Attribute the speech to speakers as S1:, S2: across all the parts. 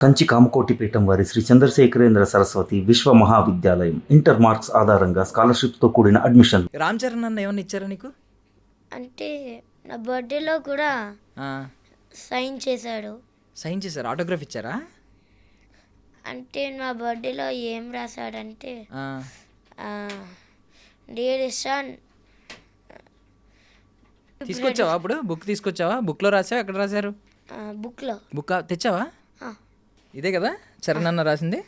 S1: కంచి కామకోటి పీఠం వారి శ్రీ చంద్రశేఖరేంద్ర సరస్వతి విశ్వ మహావిద్యాలయం ఇంటర్ మార్క్స్ ఆధారంగా స్కాలర్షిప్తో కూడిన అడ్మిషన్.
S2: రామ్ చరణ్ అన్న ఏమన్నా ఇచ్చారా నీకు?
S3: అంటే నా బర్త్డేలో కూడా
S2: ఆ,
S3: సైన్ చేశాడు.
S2: సైన్ చేశారు, ఆటోగ్రాఫ్ ఇచ్చారా?
S3: అంటే నా బర్త్డేలో ఏం రాశాడంటే
S2: ఆ,
S3: డియర్ ఇషాన్.
S2: తీసుకొచ్చావా? అప్పుడు బుక్ తీసుకొచ్చావా? బుక్లో రాసావా? ఎక్కడ రాశారు?
S3: బుక్లో
S2: బుక్ తెచ్చావా? ఇదే కదా చరణ్ అన్న రాసింది.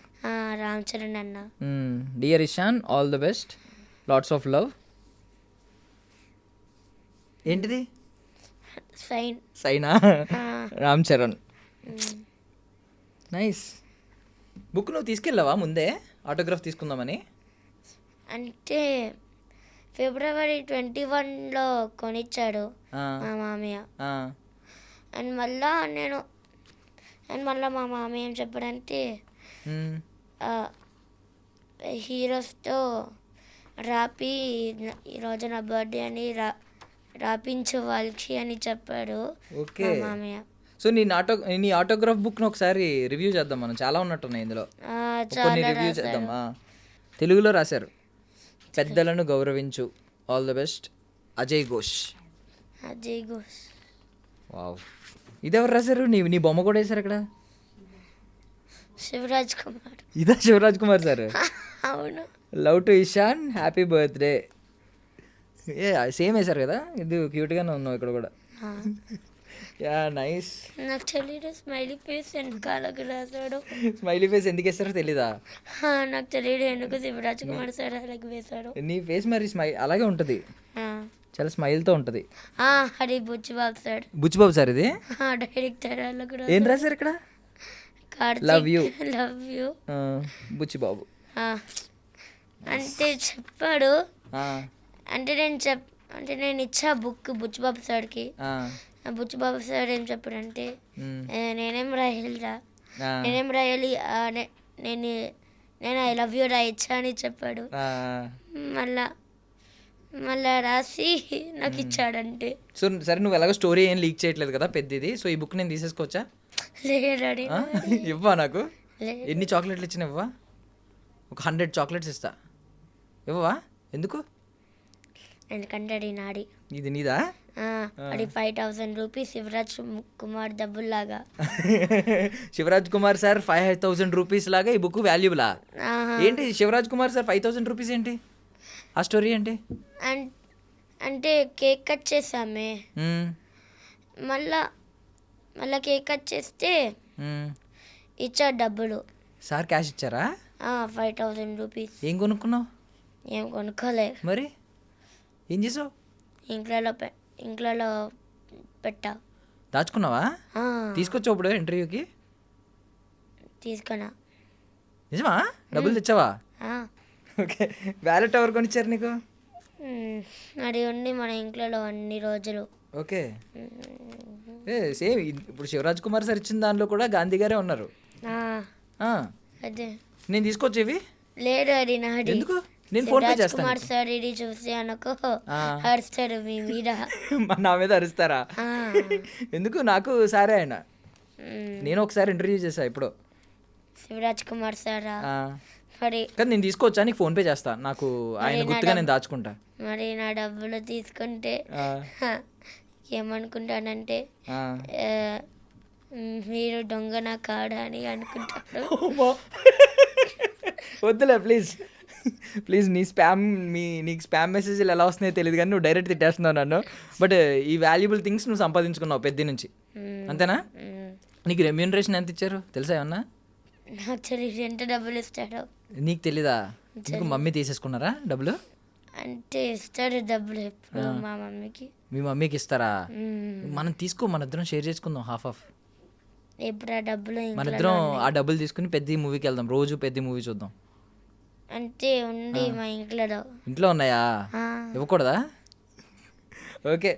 S3: రామ్ చరణ్ అన్న.
S2: Dear Ishan, all the best, lots of love. ఏంటిది?
S3: సైన్.
S2: సైనా? రామ్ చరణ్. నైస్. బుక్ నువ్వు తీసుకెళ్ళావా ముందే ఆటోగ్రాఫ్ తీసుకుందామని?
S3: అంటే ఫిబ్రవరి 21లో కొనిచ్చాడు
S2: ఆ,
S3: మా మామయ్య.
S2: ఆ,
S3: అండ్ మళ్ళీ మా మామయ్య ఏం చెప్పాడంటే
S2: మ్,
S3: హీరోస్తో రాపి ఈరోజు నా బర్త్డే అని రాపించు వాళ్ళకి అని చెప్పాడు
S2: ఓకే.
S3: మా మామయ్య.
S2: సో నీ ఆటోగ్రాఫ్ బుక్ను ఒకసారి రివ్యూ చేద్దాం. మనం చాలా ఉన్నట్టున్నాయి ఇందులో. కొన్ని
S3: చాలా
S2: రివ్యూ చేద్దాం. తెలుగులో రాశారు, పెద్దలను గౌరవించు, all the best, Ajay Ghosh.
S3: Ajay Ghosh.
S2: Wow, ఇది ఎవరు రాశారు? నీ బొమ్మ కూడా వేశారు అక్కడ.
S3: శివరాజ్ కుమార్.
S2: ఇదా శివరాజ్ కుమార్ సార్?
S3: అవును.
S2: Love to Ishan, happy birthday. Same వేశారు కదా, ఇది క్యూట్గానే ఉన్నావు ఇక్కడ కూడా. Yeah, nice.
S3: నాకు తెలియదు స్మైలీ ఫేస్ వెనకాలకు రాశాడు.
S2: స్మైలీ ఫేస్ ఎందుకు వేస్తారో తెలీదా?
S3: నాకు తెలియదు ఎందుకు శివరాజ్ కుమార్ సార్ అలాగే వేశాడు.
S2: నీ ఫేస్ మరి అలాగే ఉంటుంది, చాలా స్మైల్తో ఉంటుంది.
S3: హరి బుచ్చిబాబు సార్.
S2: బుచ్చిబాబు సార్ ఇది
S3: డైరెక్టర్ అలాగే
S2: ఏం రాశారు ఇక్కడ? Love you.
S3: Love you
S2: Buchibabu
S3: అంటే చెప్పాడు.
S2: ఆ,
S3: అంటే నేను ఇచ్చా బుక్ బుచ్చిబాబు సార్కి.
S2: ఆ,
S3: బుచ్చిబాబు సార్ ఏం చెప్పాడంటే
S2: మ్,
S3: నేనేం రాయాలిరా,
S2: ఆ,
S3: నేనేం రాయాలి, నేను ఐ లవ్ యూ రాయచ్చా అని చెప్పాడు.
S2: ఆ.
S3: మళ్ళా రాసి నాకు ఇచ్చాడంటే.
S2: సో సరే, నువ్వు ఎలాగో స్టోరీ ఏం లీక్ చేయట్లేదు కదా పెద్దది, సో ఈ బుక్ నేను తీసేసుకోవచ్చా?
S3: లేడాడి.
S2: ఇవ్వా నాకు? ఎన్ని చాక్లెట్లు ఇచ్చినా ఇవ్వా? ఒక 100 చాక్లెట్స్ ఇస్తా, ఇవ్వవా? ఎందుకు?
S3: ఎందుకంటే అది నాడి.
S2: ఇది నీదా?
S3: అది 5,000 రూపీస్ శివరాజ్ కుమార్ డబ్బుల్లాగా.
S2: శివరాజ్ కుమార్ సార్ 5,000 రూపీస్ లాగా ఈ బుక్ వాల్యూబులా? ఏంటి శివరాజ్ కుమార్ సార్ 5,000 రూపీస్ ఏంటి? ఆ స్టోరీ ఏంటి?
S3: అంటే కేక్ కట్ చేసామే,
S2: మ్మ్,
S3: మళ్ళా కేక్ కట్ చేస్తే
S2: మ్మ్.
S3: ఇచ్చాడు డబ్బులు.
S2: సార్ క్యాష్ ఇచ్చారా?
S3: 5,000 రూపీస్.
S2: ఏం కొనుక్కున్నావు
S3: ఏం కొనుక్కోలే.
S2: మరి ఏం చేసావు?
S3: ఇంట్లో పెట్టా.
S2: దాచుకున్నావా? తీసుకొచ్చావు ఇప్పుడు ఇంటర్వ్యూకి?
S3: తీసుకున్నా.
S2: నిజమా? డబ్బులు తెచ్చావా? ఓకే. వ్యాలెట్ ఎవరు కొనిచ్చారు నీకు?
S3: అది ఉండి మన ఇంట్లో అన్ని రోజులు.
S2: ఓకే. సేమ్ ఇప్పుడు శివరాజ్ కుమార్ సార్ ఇచ్చిన దానిలో కూడా గాంధీ గారే ఉన్నారు.
S3: అదే
S2: నేను తీసుకొచ్చేవి
S3: లేడు, అది నాది.
S2: ఎందుకు? నేను ఫోన్ పే చేస్తాను.
S3: కుమార్ సార్ ఇది చూసి అనుకో అరుస్తాడు మీ మీద.
S2: నా మీద అరుస్తారా? ఎందుకు? నాకు సారే ఆయన. నేను ఒకసారి ఇంటర్వ్యూ చేశా ఇప్పుడు.
S3: శివరాజ్ కుమార్ సారా? మరి
S2: కానీ నేను తీసుకోవచ్చా? నీకు ఫోన్ పే చేస్తా, నాకు ఆయన గుర్తుగా నేను దాచుకుంటా.
S3: మరి నా డబ్బులు తీసుకుంటే ఏమనుకుంటానంటే మీరు దొంగన కాడా అని అనుకుంటాడు.
S2: వద్దులే ప్లీజ్ ప్లీజ్. నీకు స్పామ్ మెసేజ్లు ఎలా వస్తున్నాయో తెలియదు కానీ నువ్వు డైరెక్ట్ తిట్టేస్తున్నావు నన్ను. బట్ ఈ వాల్యుబుల్ థింగ్స్ నువ్వు సంపాదించుకున్నావు పెద్ద నుంచి, అంతేనా? నీకు రెమ్యూనరేషన్ ఎంత ఇచ్చారు తెలుసా ఏమన్నా?
S3: నాకు తెలియదు ఎంత డబ్బులు ఇస్తాడో.
S2: నీకు తెలీదా? నీకు మమ్మీ తీసేసుకున్నారా డబ్బులు?
S3: అంటే ఇస్తాడు డబ్బులు ఎప్పుడు మా మమ్మీకి.
S2: మీ మమ్మీకి ఇస్తారా? మనం తీసుకో, మన ఇద్దరం షేర్ చేసుకుందాం హాఫ్ ఆఫ్.
S3: ఎప్పుడు ఆ డబ్బులు
S2: మన ఇద్దరం ఆ డబ్బులు తీసుకుని పెద్ద మూవీకి వెళ్దాం, రోజు పెద్ద మూవీ చూద్దాం.
S3: అంటే ఉంది మా ఇంట్లో.
S2: ఇంట్లో ఉన్నాయా? ఇవ్వకూడదా? ఓకే.